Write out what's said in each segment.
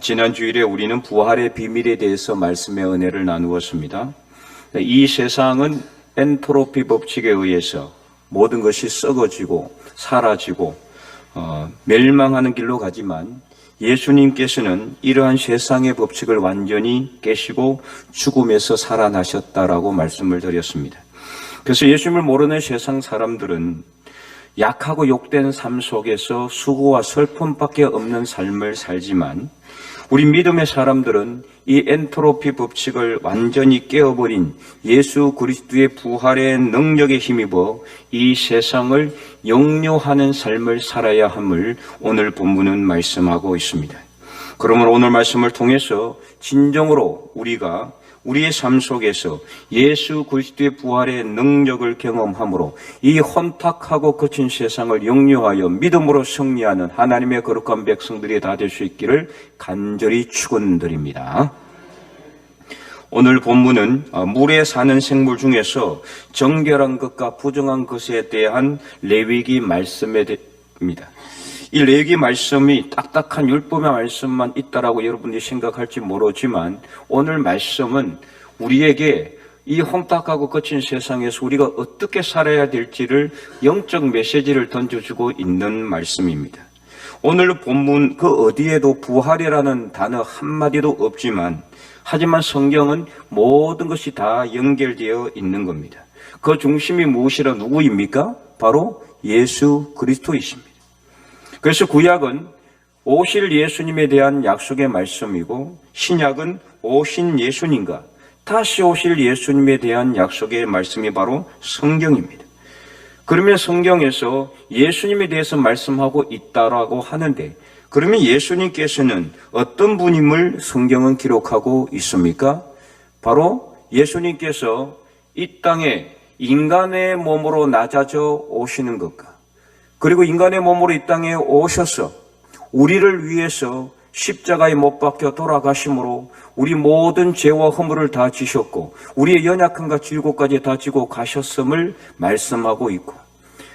지난 주일에 우리는 부활의 비밀에 대해서 말씀의 은혜를 나누었습니다. 이 세상은 엔트로피 법칙에 의해서 모든 것이 썩어지고 사라지고 멸망하는 길로 가지만 예수님께서는 이러한 세상의 법칙을 완전히 깨시고 죽음에서 살아나셨다라고 말씀을 드렸습니다. 그래서 예수님을 모르는 세상 사람들은 약하고 욕된 삶 속에서 수고와 슬픔밖에 없는 삶을 살지만 우리 믿음의 사람들은 이 엔트로피 법칙을 완전히 깨어버린 예수 그리스도의 부활의 능력에 힘입어 이 세상을 영유하는 삶을 살아야 함을 오늘 본문은 말씀하고 있습니다. 그러므로 오늘 말씀을 통해서 진정으로 우리가 우리의 삶 속에서 예수 그리스도의 부활의 능력을 경험함으로 이 혼탁하고 거친 세상을 영유하여 믿음으로 승리하는 하나님의 거룩한 백성들이 다 될 수 있기를 간절히 축원드립니다. 오늘 본문은 물에 사는 생물 중에서 정결한 것과 부정한 것에 대한 레위기 말씀입니다. 이 레위기 말씀이 딱딱한 율법의 말씀만 있다라고 여러분들이 생각할지 모르지만 오늘 말씀은 우리에게 이 혼탁하고 거친 세상에서 우리가 어떻게 살아야 될지를 영적 메시지를 던져주고 있는 말씀입니다. 오늘 본문 그 어디에도 부활이라는 단어 한마디도 없지만 하지만 성경은 모든 것이 다 연결되어 있는 겁니다. 그 중심이 무엇이라 누구입니까? 바로 예수 그리스도이십니다. 그래서 구약은 오실 예수님에 대한 약속의 말씀이고 신약은 오신 예수님과 다시 오실 예수님에 대한 약속의 말씀이 바로 성경입니다. 그러면 성경에서 예수님에 대해서 말씀하고 있다라고 하는데 그러면 예수님께서는 어떤 분임을 성경은 기록하고 있습니까? 바로 예수님께서 이 땅에 인간의 몸으로 낮아져 오시는 것과 그리고 인간의 몸으로 이 땅에 오셔서 우리를 위해서 십자가에 못 박혀 돌아가심으로 우리 모든 죄와 허물을 다 지셨고 우리의 연약함과 질고까지 다 지고 가셨음을 말씀하고 있고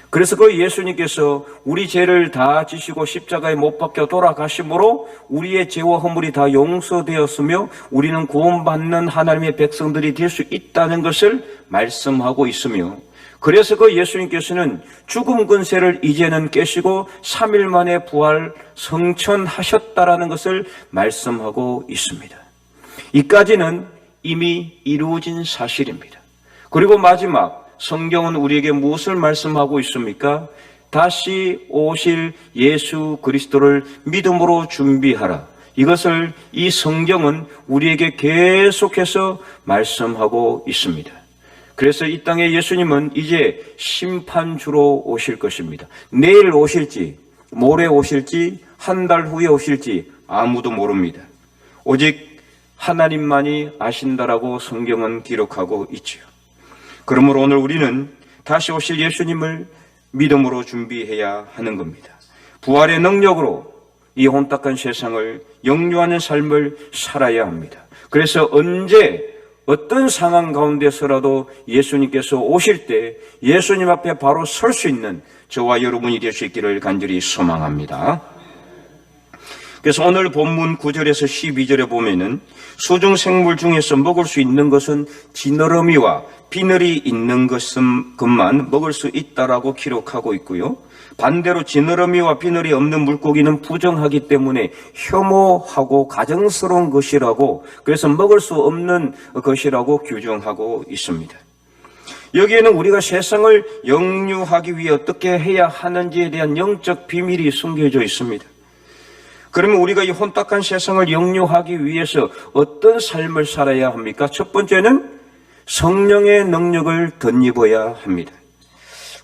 그래서 그 예수님께서 우리 죄를 다 지시고 십자가에 못 박혀 돌아가심으로 우리의 죄와 허물이 다 용서되었으며 우리는 구원받는 하나님의 백성들이 될 수 있다는 것을 말씀하고 있으며 그래서 그 예수님께서는 죽음 근세를 이제는 깨시고 3일 만에 부활 성천하셨다라는 것을 말씀하고 있습니다. 이까지는 이미 이루어진 사실입니다. 그리고 마지막 성경은 우리에게 무엇을 말씀하고 있습니까? 다시 오실 예수 그리스도를 믿음으로 준비하라. 이것을 이 성경은 우리에게 계속해서 말씀하고 있습니다. 그래서 이 땅에 예수님은 이제 심판주로 오실 것입니다. 내일 오실지, 모레 오실지, 한 달 후에 오실지 아무도 모릅니다. 오직 하나님만이 아신다라고 성경은 기록하고 있지요. 그러므로 오늘 우리는 다시 오실 예수님을 믿음으로 준비해야 하는 겁니다. 부활의 능력으로 이 혼탁한 세상을 영유하는 삶을 살아야 합니다. 그래서 언제 어떤 상황 가운데서라도 예수님께서 오실 때 예수님 앞에 바로 설 수 있는 저와 여러분이 될 수 있기를 간절히 소망합니다. 그래서 오늘 본문 9절에서 12절에 보면은 수중 생물 중에서 먹을 수 있는 것은 지느러미와 비늘이 있는 것만 먹을 수 있다라고 기록하고 있고요. 반대로 지느러미와 비늘이 없는 물고기는 부정하기 때문에 혐오하고 가증스러운 것이라고 그래서 먹을 수 없는 것이라고 규정하고 있습니다. 여기에는 우리가 세상을 영유하기 위해 어떻게 해야 하는지에 대한 영적 비밀이 숨겨져 있습니다. 그러면 우리가 이 혼탁한 세상을 영유하기 위해서 어떤 삶을 살아야 합니까? 첫 번째는 성령의 능력을 덧입어야 합니다.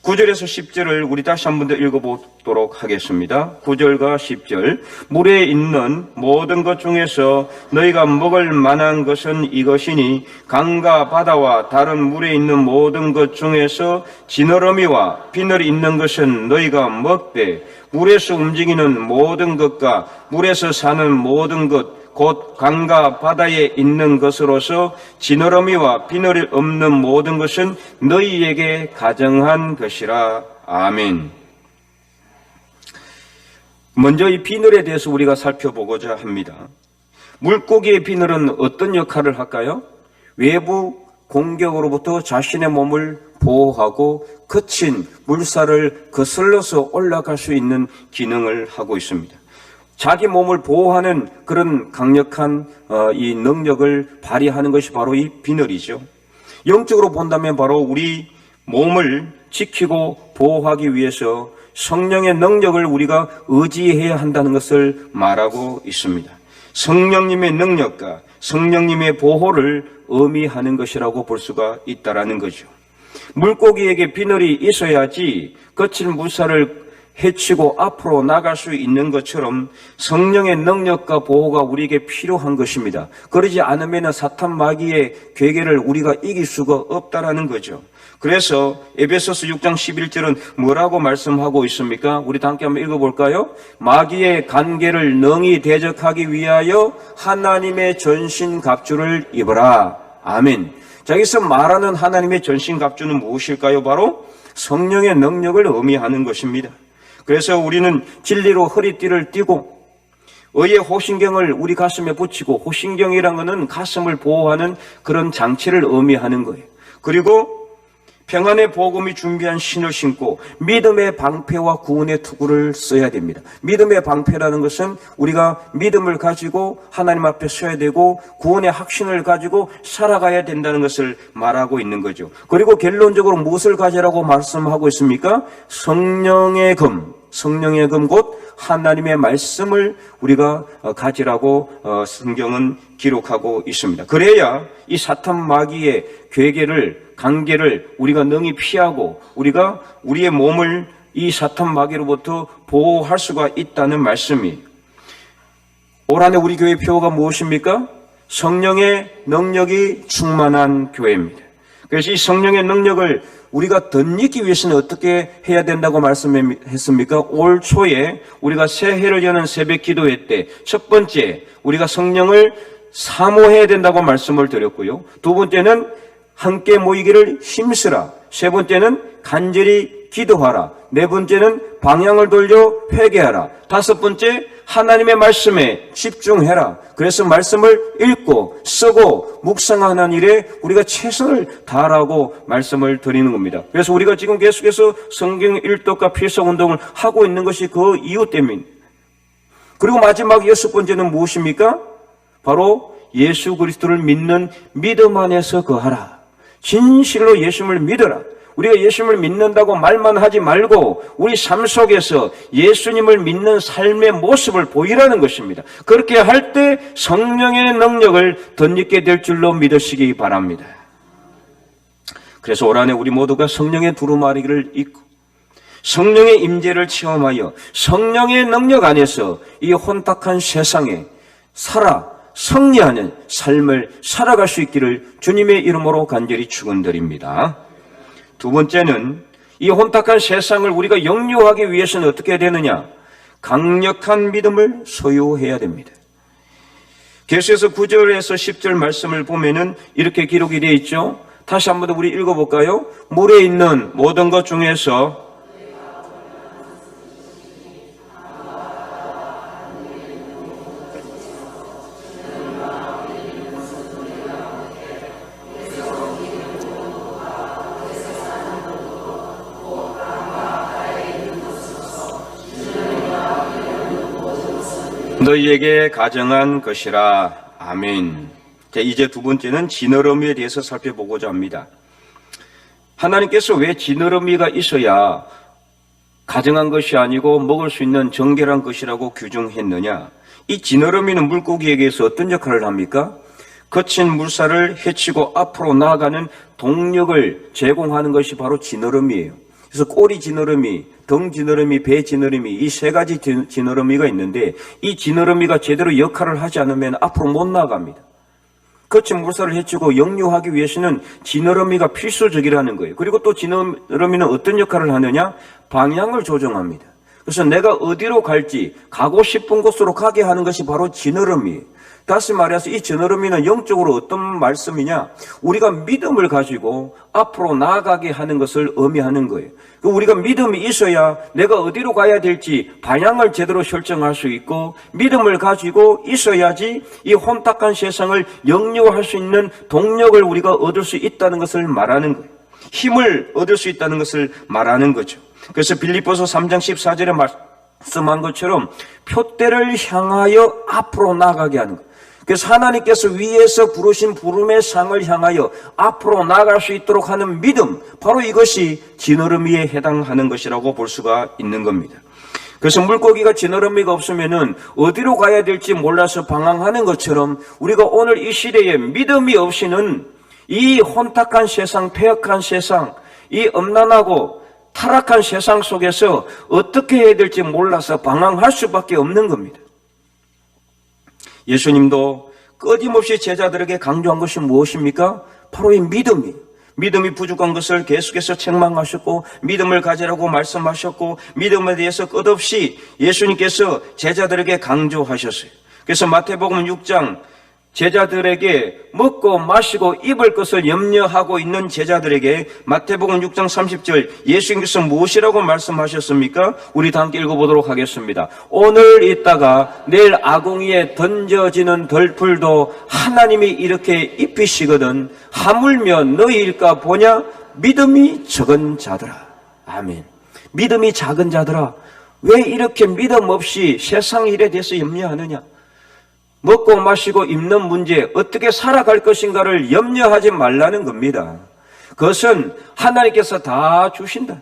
9절에서 10절을 우리 다시 한 번 더 읽어보도록 하겠습니다. 9절과 10절 물에 있는 모든 것 중에서 너희가 먹을 만한 것은 이것이니 강과 바다와 다른 물에 있는 모든 것 중에서 지느러미와 비늘이 있는 것은 너희가 먹되 물에서 움직이는 모든 것과 물에서 사는 모든 것 곧 강과 바다에 있는 것으로서 지느러미와 비늘이 없는 모든 것은 너희에게 가정한 것이라. 아멘. 먼저 이 비늘에 대해서 우리가 살펴보고자 합니다. 물고기의 비늘은 어떤 역할을 할까요? 외부 공격으로부터 자신의 몸을 보호하고 거친 물살을 거슬러서 올라갈 수 있는 기능을 하고 있습니다. 자기 몸을 보호하는 그런 강력한 이 능력을 발휘하는 것이 바로 이 비늘이죠. 영적으로 본다면 바로 우리 몸을 지키고 보호하기 위해서 성령의 능력을 우리가 의지해야 한다는 것을 말하고 있습니다. 성령님의 능력과 성령님의 보호를 의미하는 것이라고 볼 수가 있다라는 거죠. 물고기에게 비늘이 있어야지 거친 물살을 해치고 앞으로 나갈 수 있는 것처럼 성령의 능력과 보호가 우리에게 필요한 것입니다. 그러지 않으면 사탄 마귀의 괴계를 우리가 이길 수가 없다라는 거죠. 그래서 에베소서 6장 11절은 뭐라고 말씀하고 있습니까? 우리 다 함께 한번 읽어볼까요? 마귀의 간계를 능히 대적하기 위하여 하나님의 전신갑주를 입어라. 아멘. 자, 여기서 말하는 하나님의 전신갑주는 무엇일까요? 바로 성령의 능력을 의미하는 것입니다. 그래서 우리는 진리로 허리띠를 띠고 의의 호신경을 우리 가슴에 붙이고, 호신경이란 것은 가슴을 보호하는 그런 장치를 의미하는 거예요. 그리고 평안의 복음이 준비한 신을 신고 믿음의 방패와 구원의 투구를 써야 됩니다. 믿음의 방패라는 것은 우리가 믿음을 가지고 하나님 앞에 서야 되고 구원의 확신을 가지고 살아가야 된다는 것을 말하고 있는 거죠. 그리고 결론적으로 무엇을 가지라고 말씀하고 있습니까? 성령의 금 곧 하나님의 말씀을 우리가 가지라고 성경은 기록하고 있습니다. 그래야 이 사탄 마귀의 관계를 우리가 능히 피하고 우리가 우리의 몸을 이 사탄 마귀로부터 보호할 수가 있다는 말씀이. 올 한해 우리 교회 표어가 무엇입니까? 성령의 능력이 충만한 교회입니다. 그래서 이 성령의 능력을 우리가 덧입기 위해서는 어떻게 해야 된다고 말씀했습니까? 올 초에 우리가 새해를 여는 새벽 기도회 때 첫 번째 우리가 성령을 사모해야 된다고 말씀을 드렸고요. 두 번째는 함께 모이기를 힘쓰라. 세 번째는 간절히 기도하라. 네 번째는 방향을 돌려 회개하라. 다섯 번째 하나님의 말씀에 집중해라. 그래서 말씀을 읽고 쓰고 묵상하는 일에 우리가 최선을 다하라고 말씀을 드리는 겁니다. 그래서 우리가 지금 계속해서 성경 일독과 필석 운동을 하고 있는 것이 그 이유 때문입니다. 그리고 마지막 여섯 번째는 무엇입니까? 바로 예수 그리스도를 믿는 믿음 안에서 거하라. 진실로 예수님을 믿어라. 우리가 예수님을 믿는다고 말만 하지 말고 우리 삶 속에서 예수님을 믿는 삶의 모습을 보이라는 것입니다. 그렇게 할 때 성령의 능력을 덧입게 될 줄로 믿으시기 바랍니다. 그래서 올 한해 우리 모두가 성령의 두루마리를 입고 성령의 임재를 체험하여 성령의 능력 안에서 이 혼탁한 세상에 승리하는 삶을 살아갈 수 있기를 주님의 이름으로 간절히 축원드립니다. 두 번째는 이 혼탁한 세상을 우리가 역류하기 위해서는 어떻게 해야 되느냐? 강력한 믿음을 소유해야 됩니다. 계시에서 9절에서 10절 말씀을 보면은 이렇게 기록이 되어 있죠. 다시 한번 더 우리 읽어볼까요? 물에 있는 모든 것 중에서 너희에게 가정한 것이라. 아멘. 자, 이제 두 번째는 지느러미에 대해서 살펴보고자 합니다. 하나님께서 왜 지느러미가 있어야 가정한 것이 아니고 먹을 수 있는 정결한 것이라고 규정했느냐? 이 지느러미는 물고기에게서 어떤 역할을 합니까? 거친 물살을 헤치고 앞으로 나아가는 동력을 제공하는 것이 바로 지느러미예요. 그래서 꼬리 지느러미, 등 지느러미, 배 지느러미, 이 세 가지 지느러미가 있는데 이 지느러미가 제대로 역할을 하지 않으면 앞으로 못 나갑니다. 거친 물살을 헤치고 역류하기 위해서는 지느러미가 필수적이라는 거예요. 그리고 또 지느러미는 어떤 역할을 하느냐? 방향을 조정합니다. 그래서 내가 어디로 갈지 가고 싶은 곳으로 가게 하는 것이 바로 지느러미. 다시 말해서 이 지느러미는 영적으로 어떤 말씀이냐? 우리가 믿음을 가지고 앞으로 나아가게 하는 것을 의미하는 거예요. 우리가 믿음이 있어야 내가 어디로 가야 될지 방향을 제대로 설정할 수 있고, 믿음을 가지고 있어야지 이 혼탁한 세상을 역류할 수 있는 동력을 우리가 얻을 수 있다는 것을 말하는 거예요. 힘을 얻을 수 있다는 것을 말하는 거죠. 그래서 빌립보서 3장 14절에 말씀한 것처럼 표대를 향하여 앞으로 나아가게 하는 거예요. 그래서 하나님께서 위에서 부르신 부름의 상을 향하여 앞으로 나아갈 수 있도록 하는 믿음, 바로 이것이 지느러미에 해당하는 것이라고 볼 수가 있는 겁니다. 그래서 물고기가 지느러미가 없으면은 어디로 가야 될지 몰라서 방황하는 것처럼 우리가 오늘 이 시대에 믿음이 없이는 이 혼탁한 세상, 폐역한 세상, 이 엄난하고 타락한 세상 속에서 어떻게 해야 될지 몰라서 방황할 수밖에 없는 겁니다. 예수님도 끊임없이 제자들에게 강조한 것이 무엇입니까? 바로 이 믿음이 부족한 것을 계속해서 책망하셨고, 믿음을 가지라고 말씀하셨고, 믿음에 대해서 끝없이 예수님께서 제자들에게 강조하셨어요. 그래서 마태복음 6장 제자들에게 먹고 마시고 입을 것을 염려하고 있는 제자들에게 마태복음 6장 30절 예수님께서 무엇이라고 말씀하셨습니까? 우리 다 함께 읽어보도록 하겠습니다. 오늘 있다가 내일 아궁이에 던져지는 덜풀도 하나님이 이렇게 입히시거든 하물며 너희일까 보냐? 믿음이 적은 자들아. 아멘. 믿음이 작은 자들아, 왜 이렇게 믿음 없이 세상 일에 대해서 염려하느냐? 먹고 마시고 입는 문제, 어떻게 살아갈 것인가를 염려하지 말라는 겁니다. 그것은 하나님께서 다 주신다.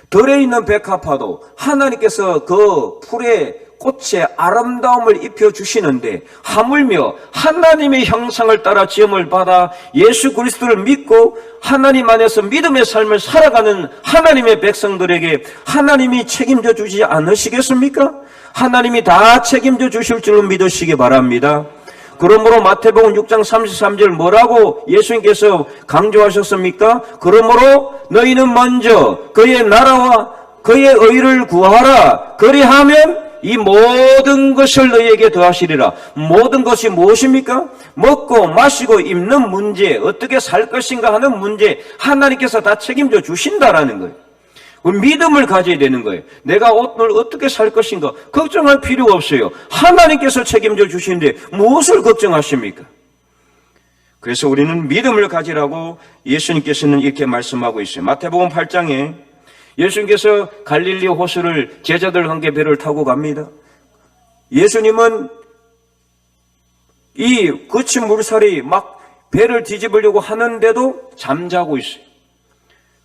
들에 있는 백합화도 하나님께서 그 풀에 꽃에 아름다움을 입혀주시는데, 하물며 하나님의 형상을 따라 지음을 받아 예수 그리스도를 믿고 하나님 안에서 믿음의 삶을 살아가는 하나님의 백성들에게 하나님이 책임져 주지 않으시겠습니까? 하나님이 다 책임져 주실 줄로 믿으시기 바랍니다. 그러므로 마태복음 6장 33절 뭐라고 예수님께서 강조하셨습니까? 그러므로 너희는 먼저 그의 나라와 그의 의를 구하라. 그리하면 이 모든 것을 너희에게 더하시리라. 모든 것이 무엇입니까? 먹고 마시고 입는 문제, 어떻게 살 것인가 하는 문제, 하나님께서 다 책임져 주신다라는 거예요. 믿음을 가져야 되는 거예요. 내가 오늘 어떻게 살 것인가 걱정할 필요가 없어요. 하나님께서 책임져 주시는데 무엇을 걱정하십니까? 그래서 우리는 믿음을 가지라고 예수님께서는 이렇게 말씀하고 있어요. 마태복음 8장에 예수님께서 갈릴리 호수를 제자들과 함께 배를 타고 갑니다. 예수님은 이 거친 물살이 막 배를 뒤집으려고 하는데도 잠자고 있어요.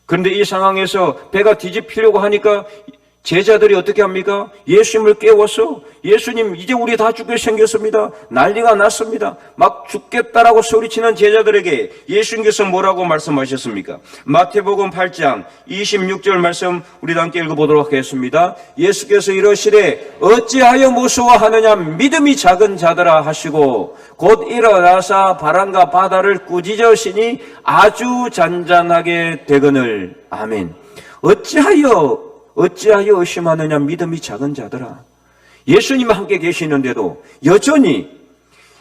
그런데 이 상황에서 배가 뒤집히려고 하니까 제자들이 어떻게 합니까? 예수님을 깨워서 예수님 이제 우리 다 죽게 생겼습니다. 난리가 났습니다. 막 죽겠다라고 소리치는 제자들에게 예수님께서 뭐라고 말씀하셨습니까? 마태복음 8장 26절 말씀 우리 함께 읽어보도록 하겠습니다. 예수께서 이러시되 어찌하여 무서워하느냐 믿음이 작은 자들아 하시고 곧 일어나사 바람과 바다를 꾸짖으시니 아주 잔잔하게 되거늘. 아멘. 어찌하여 의심하느냐 믿음이 작은 자들아. 예수님 함께 계시는데도 여전히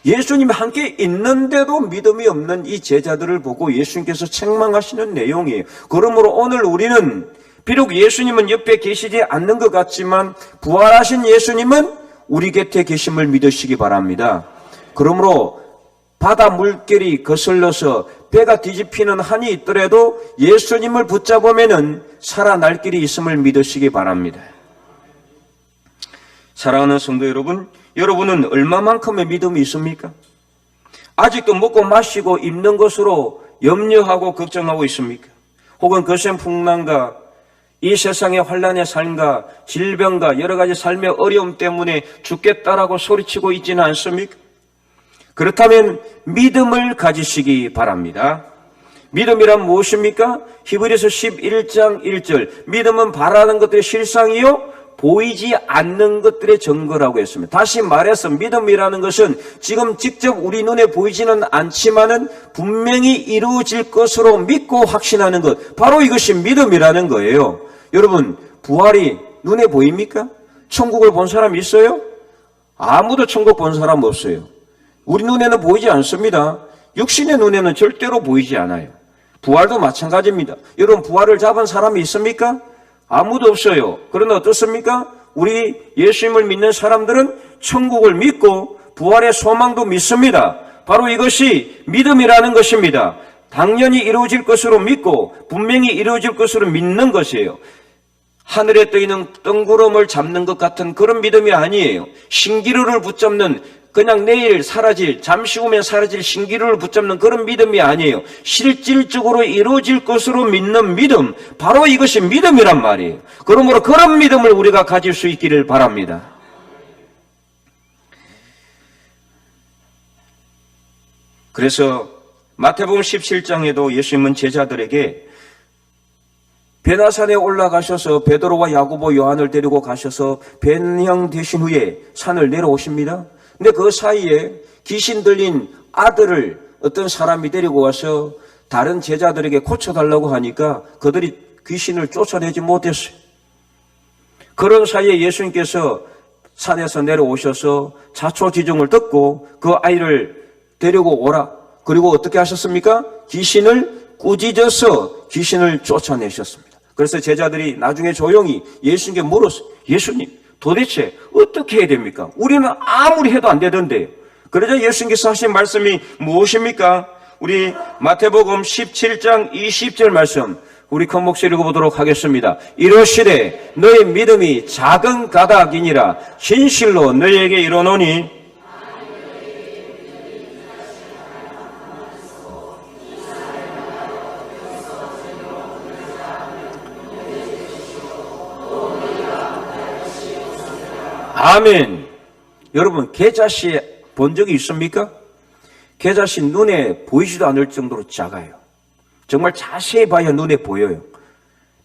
예수님 함께 있는데도 믿음이 없는 이 제자들을 보고 예수님께서 책망하시는 내용이에요. 그러므로 오늘 우리는 비록 예수님은 옆에 계시지 않는 것 같지만 부활하신 예수님은 우리 곁에 계심을 믿으시기 바랍니다. 그러므로 바다 물결이 거슬러서 배가 뒤집히는 한이 있더라도 예수님을 붙잡으면은 살아날 길이 있음을 믿으시기 바랍니다. 사랑하는 성도 여러분, 여러분은 얼마만큼의 믿음이 있습니까? 아직도 먹고 마시고 입는 것으로 염려하고 걱정하고 있습니까? 혹은 거센 풍랑과 이 세상의 환난의 삶과 질병과 여러 가지 삶의 어려움 때문에 죽겠다라고 소리치고 있지는 않습니까? 그렇다면 믿음을 가지시기 바랍니다. 믿음이란 무엇입니까? 히브리서 11장 1절 믿음은 바라는 것들의 실상이요 보이지 않는 것들의 증거라고 했습니다. 다시 말해서 믿음이라는 것은 지금 직접 우리 눈에 보이지는 않지만은 분명히 이루어질 것으로 믿고 확신하는 것, 바로 이것이 믿음이라는 거예요. 여러분, 부활이 눈에 보입니까? 천국을 본 사람 있어요? 아무도 천국 본 사람 없어요. 우리 눈에는 보이지 않습니다. 육신의 눈에는 절대로 보이지 않아요. 부활도 마찬가지입니다. 여러분, 부활을 잡은 사람이 있습니까? 아무도 없어요. 그러나 어떻습니까? 우리 예수님을 믿는 사람들은 천국을 믿고 부활의 소망도 믿습니다. 바로 이것이 믿음이라는 것입니다. 당연히 이루어질 것으로 믿고 분명히 이루어질 것으로 믿는 것이에요. 하늘에 떠있는 뜬구름을 잡는 것 같은 그런 믿음이 아니에요. 신기루를 붙잡는, 그냥 내일 사라질, 잠시 후면 사라질 신기루를 붙잡는 그런 믿음이 아니에요. 실질적으로 이루어질 것으로 믿는 믿음, 바로 이것이 믿음이란 말이에요. 그러므로 그런 믿음을 우리가 가질 수 있기를 바랍니다. 그래서 마태복음 17장에도 예수님은 제자들에게 베나산에 올라가셔서 베드로와 야고보 요한을 데리고 가셔서 변형되신 후에 산을 내려오십니다. 근데 그 사이에 귀신 들린 아들을 어떤 사람이 데리고 와서 다른 제자들에게 고쳐달라고 하니까 그들이 귀신을 쫓아내지 못했어요. 그런 사이에 예수님께서 산에서 내려오셔서 자초지종을 듣고 그 아이를 데리고 오라. 그리고 어떻게 하셨습니까? 귀신을 꾸짖어서 귀신을 쫓아내셨습니다. 그래서 제자들이 나중에 조용히 예수님께 물었어요. 예수님, 도대체 어떻게 해야 됩니까? 우리는 아무리 해도 안 되던데. 그러자 예수님께서 하신 말씀이 무엇입니까? 우리 마태복음 17장 20절 말씀, 우리 큰 목소리 읽어보도록 하겠습니다. 이러시되 너의 믿음이 작은 가닥이니라 진실로 너희에게 이르노니 아멘. 여러분, 겨자씨 본 적이 있습니까? 겨자씨 눈에 보이지도 않을 정도로 작아요. 정말 자세히 봐야 눈에 보여요.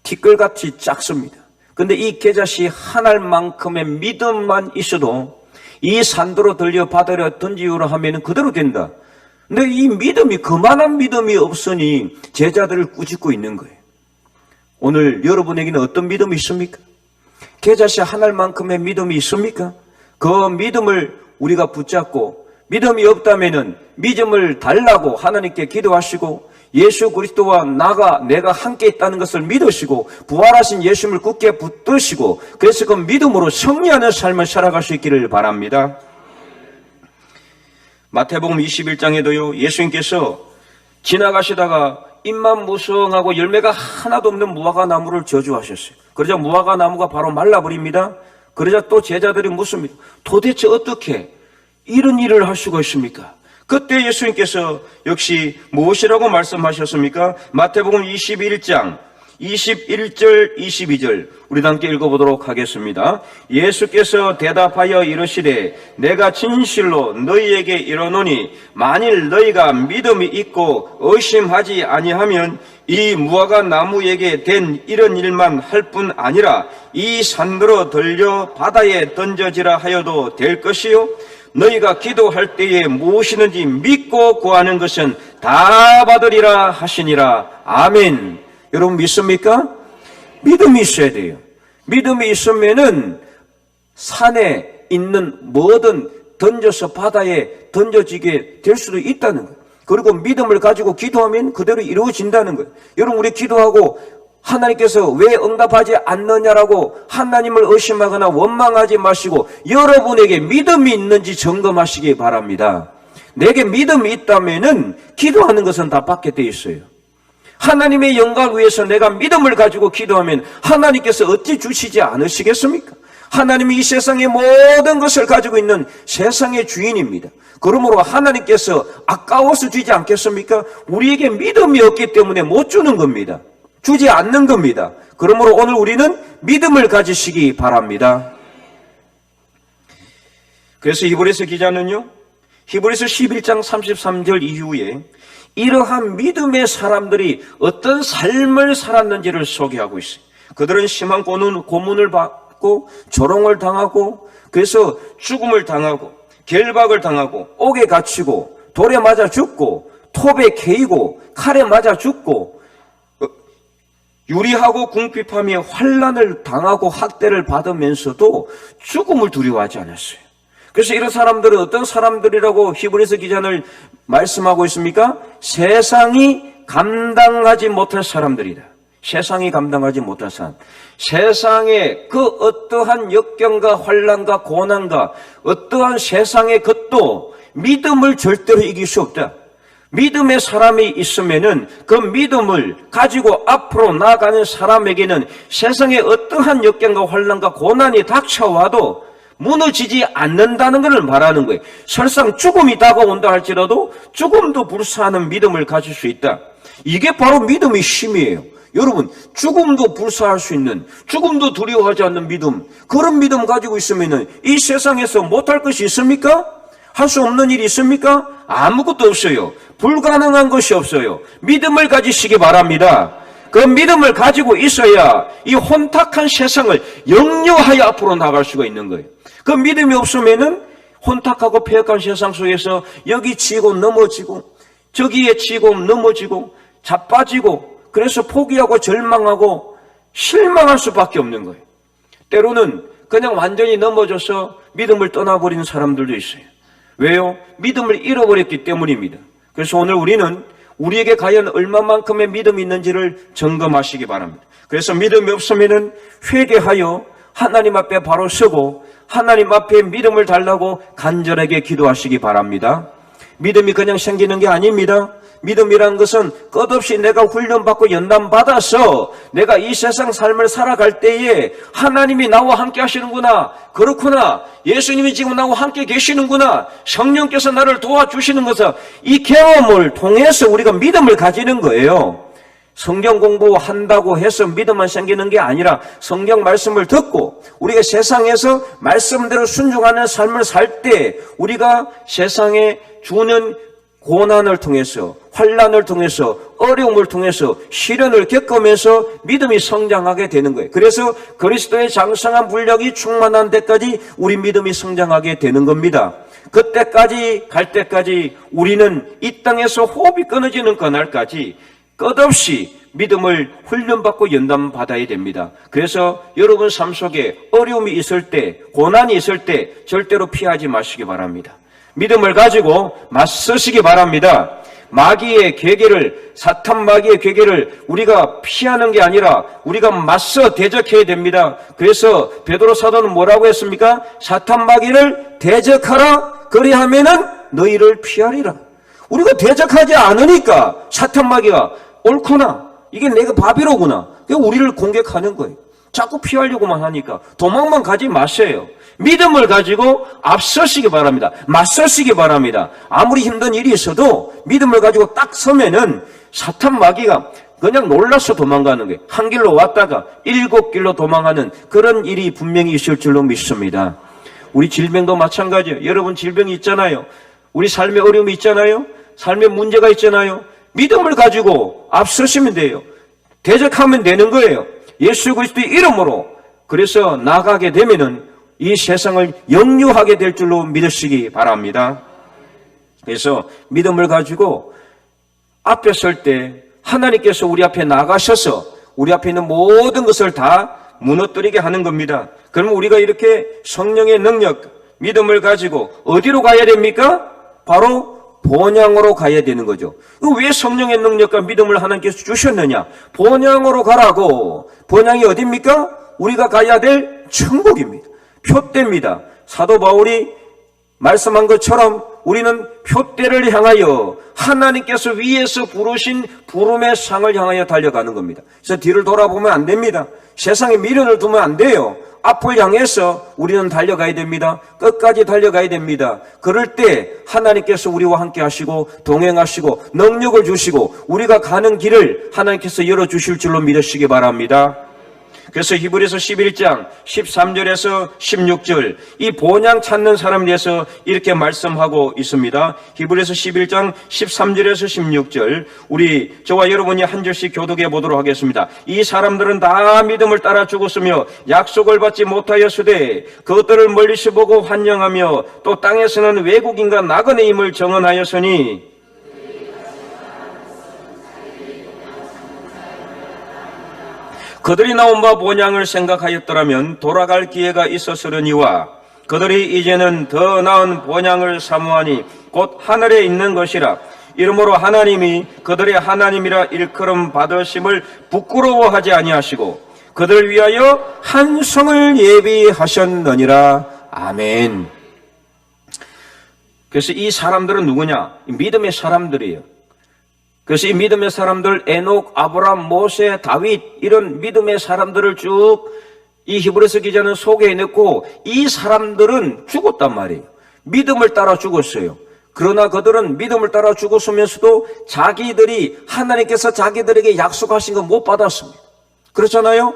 티끌같이 작습니다. 근데 이 겨자씨 한 알만큼의 믿음만 있어도 이 산도로 들려 바다로 던지우라 하면 그대로 된다. 근데 이 믿음이, 그만한 믿음이 없으니 제자들을 꾸짖고 있는 거예요. 오늘 여러분에게는 어떤 믿음이 있습니까? 겨자씨 한 알만큼의 믿음이 있습니까? 그 믿음을 우리가 붙잡고, 믿음이 없다면은 믿음을 달라고 하나님께 기도하시고 예수 그리스도와 내가 함께 있다는 것을 믿으시고 부활하신 예수님을 굳게 붙드시고, 그래서 그 믿음으로 승리하는 삶을 살아갈 수 있기를 바랍니다. 마태복음 21장에도요 예수님께서 지나가시다가 잎만 무성하고 열매가 하나도 없는 무화과 나무를 저주하셨어요. 그러자 무화과 나무가 바로 말라버립니다. 그러자 또 제자들이 묻습니다. 도대체 어떻게 이런 일을 할 수가 있습니까? 그때 예수님께서 역시 무엇이라고 말씀하셨습니까? 마태복음 21장 21절 22절 우리 함께 읽어보도록 하겠습니다. 예수께서 대답하여 이르시되 내가 진실로 너희에게 이르노니 만일 너희가 믿음이 있고 의심하지 아니하면 이 무화과 나무에게 된 이런 일만 할 뿐 아니라 이 산으로 들려 바다에 던져지라 하여도 될 것이요 너희가 기도할 때에 무엇이든지 믿고 구하는 것은 다 받으리라 하시니라. 아멘. 여러분 믿습니까? 믿음이 있어야 돼요. 믿음이 있으면은 산에 있는 뭐든 던져서 바다에 던져지게 될 수도 있다는 거예요. 그리고 믿음을 가지고 기도하면 그대로 이루어진다는 거예요. 여러분, 우리 기도하고 하나님께서 왜 응답하지 않느냐라고 하나님을 의심하거나 원망하지 마시고 여러분에게 믿음이 있는지 점검하시기 바랍니다. 내게 믿음이 있다면은 기도하는 것은 다 받게 돼 있어요. 하나님의 영광을 위해서 내가 믿음을 가지고 기도하면 하나님께서 어찌 주시지 않으시겠습니까? 하나님이 이 세상의 모든 것을 가지고 있는 세상의 주인입니다. 그러므로 하나님께서 아까워서 주지 않겠습니까? 우리에게 믿음이 없기 때문에 못 주는 겁니다. 주지 않는 겁니다. 그러므로 오늘 우리는 믿음을 가지시기 바랍니다. 그래서 히브리서 기자는요, 히브리서 11장 33절 이후에 이러한 믿음의 사람들이 어떤 삶을 살았는지를 소개하고 있어요. 그들은 심한 고문을 받고 조롱을 당하고, 그래서 죽음을 당하고 결박을 당하고 옥에 갇히고 돌에 맞아 죽고 톱에 개이고 칼에 맞아 죽고 유리하고 궁핍함에 환난을 당하고 학대를 받으면서도 죽음을 두려워하지 않았어요. 그래서 이런 사람들은 어떤 사람들이라고 히브리서 기자는 말씀하고 있습니까? 세상이 감당하지 못할 사람들이다. 세상이 감당하지 못할 사람. 세상의 그 어떠한 역경과 환난과 고난과 어떠한 세상의 것도 믿음을 절대로 이길 수 없다. 믿음의 사람이 있으면은 그 믿음을 가지고 앞으로 나아가는 사람에게는 세상의 어떠한 역경과 환난과 고난이 닥쳐와도 무너지지 않는다는 것을 말하는 거예요. 설상 죽음이 다가온다 할지라도 죽음도 불사하는 믿음을 가질 수 있다. 이게 바로 믿음의 힘이에요. 여러분, 죽음도 불사할 수 있는, 죽음도 두려워하지 않는 믿음, 그런 믿음 가지고 있으면은 이 세상에서 못할 것이 있습니까? 할 수 없는 일이 있습니까? 아무것도 없어요. 불가능한 것이 없어요. 믿음을 가지시기 바랍니다. 그 믿음을 가지고 있어야 이 혼탁한 세상을 역류하여 앞으로 나갈 수가 있는 거예요. 그 믿음이 없으면은 혼탁하고 폐역한 세상 속에서 여기 치고 넘어지고 저기에 치고 넘어지고 자빠지고 그래서 포기하고 절망하고 실망할 수밖에 없는 거예요. 때로는 그냥 완전히 넘어져서 믿음을 떠나버리는 사람들도 있어요. 왜요? 믿음을 잃어버렸기 때문입니다. 그래서 오늘 우리는 우리에게 과연 얼마만큼의 믿음이 있는지를 점검하시기 바랍니다. 그래서 믿음이 없으면은 회개하여 하나님 앞에 바로 서고 하나님 앞에 믿음을 달라고 간절하게 기도하시기 바랍니다. 믿음이 그냥 생기는 게 아닙니다. 믿음이라는 것은 끝없이 내가 훈련받고 연단받아서 내가 이 세상 삶을 살아갈 때에 하나님이 나와 함께 하시는구나, 그렇구나, 예수님이 지금 나와 함께 계시는구나, 성령께서 나를 도와주시는 것은 이 경험을 통해서 우리가 믿음을 가지는 거예요. 성경 공부한다고 해서 믿음만 생기는 게 아니라 성경 말씀을 듣고 우리가 세상에서 말씀대로 순종하는 삶을 살 때 우리가 세상에 주는 고난을 통해서, 환난을 통해서, 어려움을 통해서 시련을 겪으면서 믿음이 성장하게 되는 거예요. 그래서 그리스도의 장성한 분량이 충만한 데까지 우리 믿음이 성장하게 되는 겁니다. 그때까지 갈 때까지 우리는 이 땅에서 호흡이 끊어지는 그날까지 끝없이 믿음을 훈련받고 연단받아야 됩니다. 그래서 여러분 삶 속에 어려움이 있을 때, 고난이 있을 때 절대로 피하지 마시기 바랍니다. 믿음을 가지고 맞서시기 바랍니다. 마귀의 괴계를, 사탄 마귀의 괴계를 우리가 피하는 게 아니라 우리가 맞서 대적해야 됩니다. 그래서 베드로 사도는 뭐라고 했습니까? 사탄 마귀를 대적하라, 그리하면은 너희를 피하리라. 우리가 대적하지 않으니까 사탄 마귀가 옳구나, 이게 내가 바비로구나, 우리를 공격하는 거예요. 자꾸 피하려고만 하니까 도망만 가지 마세요. 믿음을 가지고 앞서시기 바랍니다. 맞서시기 바랍니다. 아무리 힘든 일이 있어도 믿음을 가지고 딱 서면은 사탄 마귀가 그냥 놀라서 도망가는 거예요. 한 길로 왔다가 7길로 도망가는 그런 일이 분명히 있을 줄로 믿습니다. 우리 질병도 마찬가지예요. 여러분 질병이 있잖아요. 우리 삶에 어려움이 있잖아요. 삶에 문제가 있잖아요. 믿음을 가지고 앞서시면 돼요. 대적하면 되는 거예요. 예수 그리스도의 이름으로. 그래서 나가게 되면은 이 세상을 역류하게 될 줄로 믿으시기 바랍니다. 그래서 믿음을 가지고 앞에 설 때 하나님께서 우리 앞에 나가셔서 우리 앞에 있는 모든 것을 다 무너뜨리게 하는 겁니다. 그러면 우리가 이렇게 성령의 능력, 믿음을 가지고 어디로 가야 됩니까? 바로 본향으로 가야 되는 거죠. 왜 성령의 능력과 믿음을 하나님께서 주셨느냐? 본향으로 가라고. 본향이 어디입니까? 우리가 가야 될 천국입니다. 표대입니다. 사도 바울이 말씀한 것처럼 우리는 표대를 향하여 하나님께서 위에서 부르신 부름의 상을 향하여 달려가는 겁니다. 그래서 뒤를 돌아보면 안 됩니다. 세상에 미련을 두면 안 돼요. 앞을 향해서 우리는 달려가야 됩니다. 끝까지 달려가야 됩니다. 그럴 때 하나님께서 우리와 함께 하시고 동행하시고 능력을 주시고 우리가 가는 길을 하나님께서 열어주실 줄로 믿으시기 바랍니다. 그래서 히브리서 11장 13절에서 16절 이 본향 찾는 사람에 대해서 이렇게 말씀하고 있습니다. 히브리서 11장 13절에서 16절 우리 저와 여러분이 한 절씩 교독해 보도록 하겠습니다. 이 사람들은 다 믿음을 따라 죽었으며 약속을 받지 못하였으되 그것들을 멀리서 보고 환영하며 또 땅에서는 외국인과 나그네임을 정언하였으니 그들이 나온 바 본향을 생각하였더라면 돌아갈 기회가 있었으려니와 그들이 이제는 더 나은 본향을 사모하니 곧 하늘에 있는 것이라. 이러므로 하나님이 그들의 하나님이라 일컬음 받으심을 부끄러워하지 아니하시고 그들을 위하여 한 성을 예비하셨느니라. 아멘. 그래서 이 사람들은 누구냐? 믿음의 사람들이에요. 그래서 이 믿음의 사람들, 에녹, 아브람, 모세, 다윗, 이런 믿음의 사람들을 쭉 이 히브리서 기자는 소개해냈고, 이 사람들은 죽었단 말이에요. 믿음을 따라 죽었어요. 그러나 그들은 믿음을 따라 죽었으면서도 자기들이 하나님께서 자기들에게 약속하신 거 못 받았습니다. 그렇잖아요?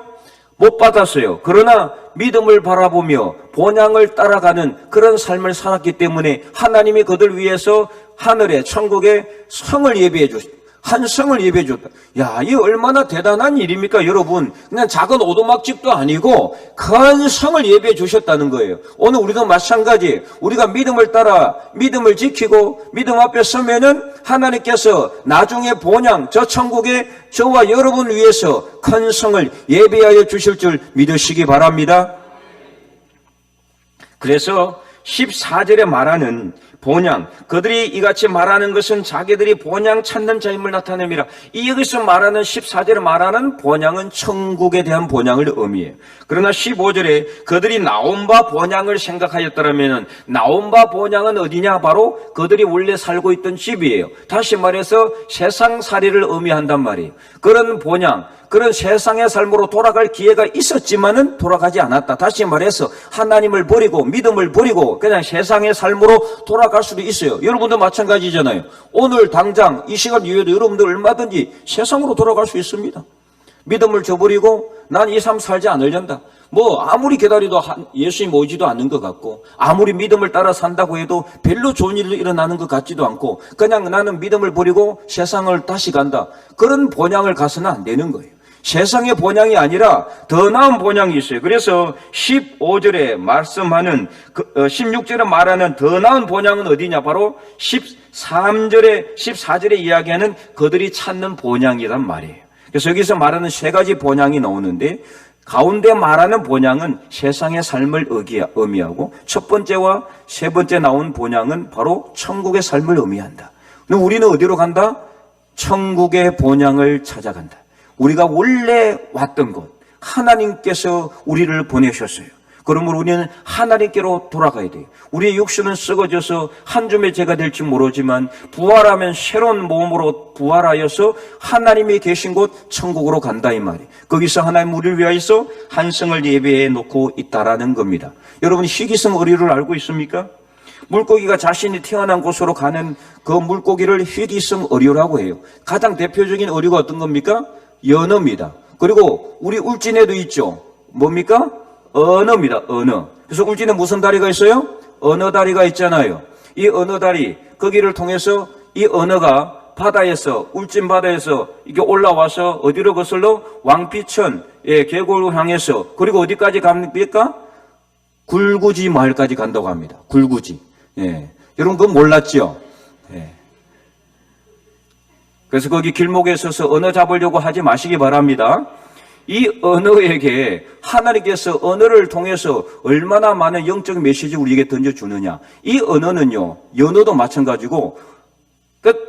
못 받았어요. 그러나 믿음을 바라보며 본향을 따라가는 그런 삶을 살았기 때문에 하나님이 그들 위해서 하늘에 천국에 성을 예비해 주셨다. 한 성을 예비해 줬다. 야, 이 얼마나 대단한 일입니까, 여러분? 그냥 작은 오두막집도 아니고 큰 성을 예비해 주셨다는 거예요. 오늘 우리도 마찬가지. 우리가 믿음을 따라 믿음을 지키고 믿음 앞에 서면은 하나님께서 나중에 본향, 저 천국에 저와 여러분 위해서 큰 성을 예비하여 주실 줄 믿으시기 바랍니다. 그래서 14절에 말하는 본향, 그들이 이같이 말하는 것은 자기들이 본향 찾는 자임을 나타냅니다. 이 여기서 말하는 14절에 말하는 본향은 천국에 대한 본향을 의미해요. 그러나 15절에 그들이 나온 바 본향을 생각하였더라면 나온 바 본향은 어디냐? 바로 그들이 원래 살고 있던 집이에요. 다시 말해서 세상살이를 의미한단 말이에요. 그런 본향, 그런 세상의 삶으로 돌아갈 기회가 있었지만은 돌아가지 않았다. 다시 말해서 하나님을 버리고 믿음을 버리고 그냥 세상의 삶으로 돌아갈 수도 있어요. 여러분도 마찬가지잖아요. 오늘 당장 이 시간 이후에도 여러분들 얼마든지 세상으로 돌아갈 수 있습니다. 믿음을 저버리고 난 이 삶 살지 않으련다. 뭐 아무리 기다려도 예수님 오지도 않는 것 같고 아무리 믿음을 따라 산다고 해도 별로 좋은 일이 일어나는 것 같지도 않고 그냥 나는 믿음을 버리고 세상을 다시 간다. 그런 본향을 가서는 안 되는 거예요. 세상의 본향이 아니라 더 나은 본향이 있어요. 그래서 15절에 말씀하는 16절에 말하는 더 나은 본향은 어디냐? 바로 14절에 이야기하는 그들이 찾는 본향이란 말이에요. 그래서 여기서 말하는 세 가지 본향이 나오는데 가운데 말하는 본향은 세상의 삶을 의미하고 첫 번째와 세 번째 나온 본향은 바로 천국의 삶을 의미한다. 그럼 우리는 어디로 간다? 천국의 본향을 찾아간다. 우리가 원래 왔던 곳, 하나님께서 우리를 보내셨어요. 그러므로 우리는 하나님께로 돌아가야 돼요. 우리의 육신은 썩어져서 한 줌의 죄가 될지 모르지만 부활하면 새로운 몸으로 부활하여서 하나님이 계신 곳 천국으로 간다 이 말이에요. 거기서 하나님 우리를 위하여서 한 성을 예비해 놓고 있다라는 겁니다. 여러분 희귀성 어류를 알고 있습니까? 물고기가 자신이 태어난 곳으로 가는 그 물고기를 희귀성 어류라고 해요. 가장 대표적인 어류가 어떤 겁니까? 연어입니다. 그리고 우리 울진에도 있죠. 뭡니까? 언어입니다. 언어. 그래서 울진에 무슨 다리가 있어요? 언어 다리가 있잖아요. 이 언어 다리, 거기를 통해서 이 언어가 바다에서, 울진 바다에서 이게 올라와서 어디로 거슬러? 왕피천, 계곡을 향해서, 그리고 어디까지 갑니까? 굴구지 마을까지 간다고 합니다. 굴구지. 여러분 그거 몰랐죠? 그래서 거기 길목에 서서 언어 잡으려고 하지 마시기 바랍니다. 이 언어에게 하나님께서 언어를 통해서 얼마나 많은 영적 메시지를 우리에게 던져주느냐. 이 언어는요, 연어도 마찬가지고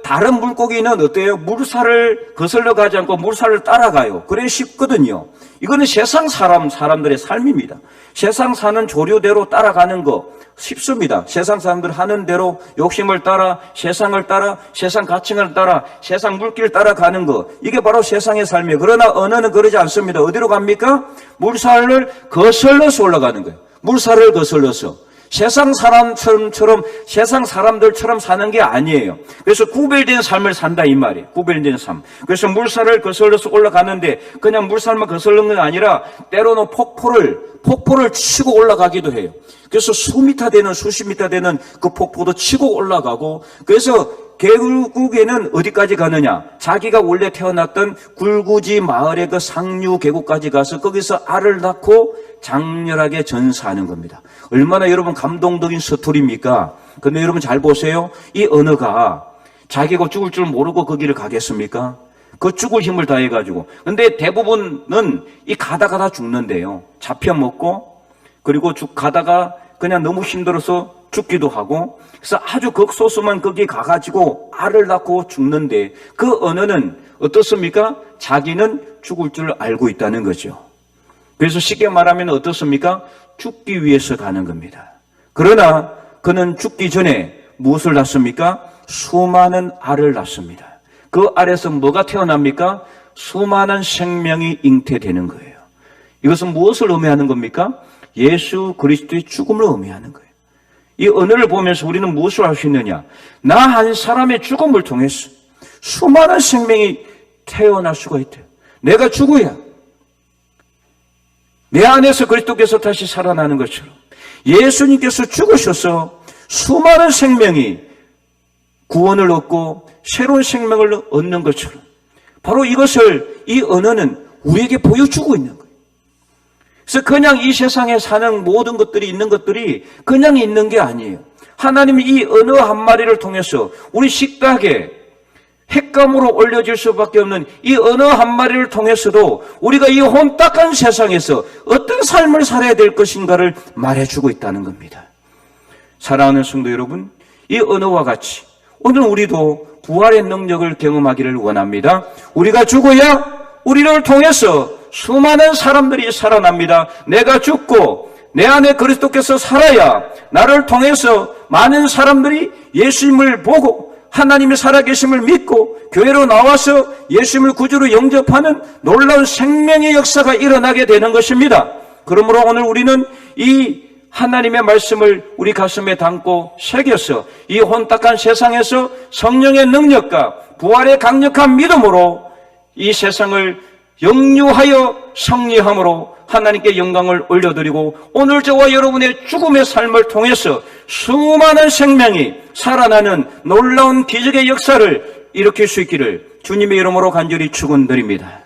다른 물고기는 어때요? 물살을 거슬러 가지 않고 물살을 따라가요. 그래 쉽거든요. 이거는 세상 사람들의 삶입니다. 세상 사는 조류대로 따라가는 거 쉽습니다. 세상 사람들 하는 대로 욕심을 따라, 세상을 따라, 세상 가칭을 따라, 세상 물길 따라가는 거. 이게 바로 세상의 삶이에요. 그러나 언어는 그러지 않습니다. 어디로 갑니까? 물살을 거슬러서 올라가는 거예요. 물살을 거슬러서. 세상 사람처럼 세상 사람들처럼 사는 게 아니에요. 그래서 구별된 삶을 산다 이 말이에요. 구별된 삶. 그래서 물살을 거슬러서 올라가는데 그냥 물살만 거슬러는 건 아니라 때로는 폭포를 치고 올라가기도 해요. 그래서 수미터 되는 수십 미터 되는 그 폭포도 치고 올라가고 그래서 결국에는 어디까지 가느냐? 자기가 원래 태어났던 굴구지 마을의 그 상류 계곡까지 가서 거기서 알을 낳고 장렬하게 전사하는 겁니다. 얼마나 여러분 감동적인 스토리입니까? 근데 여러분 잘 보세요. 이 언어가 자기가 죽을 줄 모르고 거기를 가겠습니까? 그 죽을 힘을 다해가지고. 근데 대부분은 이 가다가 죽는데요. 잡혀먹고, 그리고 가다가 그냥 너무 힘들어서 죽기도 하고, 그래서 아주 극소수만 거기 가가지고 알을 낳고 죽는데, 그 언어는 어떻습니까? 자기는 죽을 줄 알고 있다는 거죠. 그래서 쉽게 말하면 어떻습니까? 죽기 위해서 가는 겁니다. 그러나 그는 죽기 전에 무엇을 낳습니까? 수많은 알을 낳습니다. 그 알에서 뭐가 태어납니까? 수많은 생명이 잉태되는 거예요. 이것은 무엇을 의미하는 겁니까? 예수 그리스도의 죽음을 의미하는 거예요. 이 언어를 보면서 우리는 무엇을 알 수 있느냐? 나 한 사람의 죽음을 통해서 수많은 생명이 태어날 수가 있대요. 내가 죽어야 내 안에서 그리스도께서 다시 살아나는 것처럼 예수님께서 죽으셔서 수많은 생명이 구원을 얻고 새로운 생명을 얻는 것처럼 바로 이것을 이 언어는 우리에게 보여주고 있는 거예요. 그래서 그냥 이 세상에 사는 모든 것들이 있는 것들이 그냥 있는 게 아니에요. 하나님이 이 언어 한 마리를 통해서 우리 식탁에 횟감으로 올려질 수밖에 없는 이 언어 한 마리를 통해서도 우리가 이 혼탁한 세상에서 어떤 삶을 살아야 될 것인가를 말해주고 있다는 겁니다. 사랑하는 성도 여러분, 이 언어와 같이 오늘 우리도 부활의 능력을 경험하기를 원합니다. 우리가 죽어야 우리를 통해서 수많은 사람들이 살아납니다. 내가 죽고 내 안에 그리스도께서 살아야 나를 통해서 많은 사람들이 예수님을 보고 하나님의 살아계심을 믿고 교회로 나와서 예수님을 구주로 영접하는 놀라운 생명의 역사가 일어나게 되는 것입니다. 그러므로 오늘 우리는 이 하나님의 말씀을 우리 가슴에 담고 새겨서 이 혼탁한 세상에서 성령의 능력과 부활의 강력한 믿음으로 이 세상을 영유하여 승리함으로 하나님께 영광을 올려드리고 오늘 저와 여러분의 죽음의 삶을 통해서 수많은 생명이 살아나는 놀라운 기적의 역사를 일으킬 수 있기를 주님의 이름으로 간절히 축원드립니다.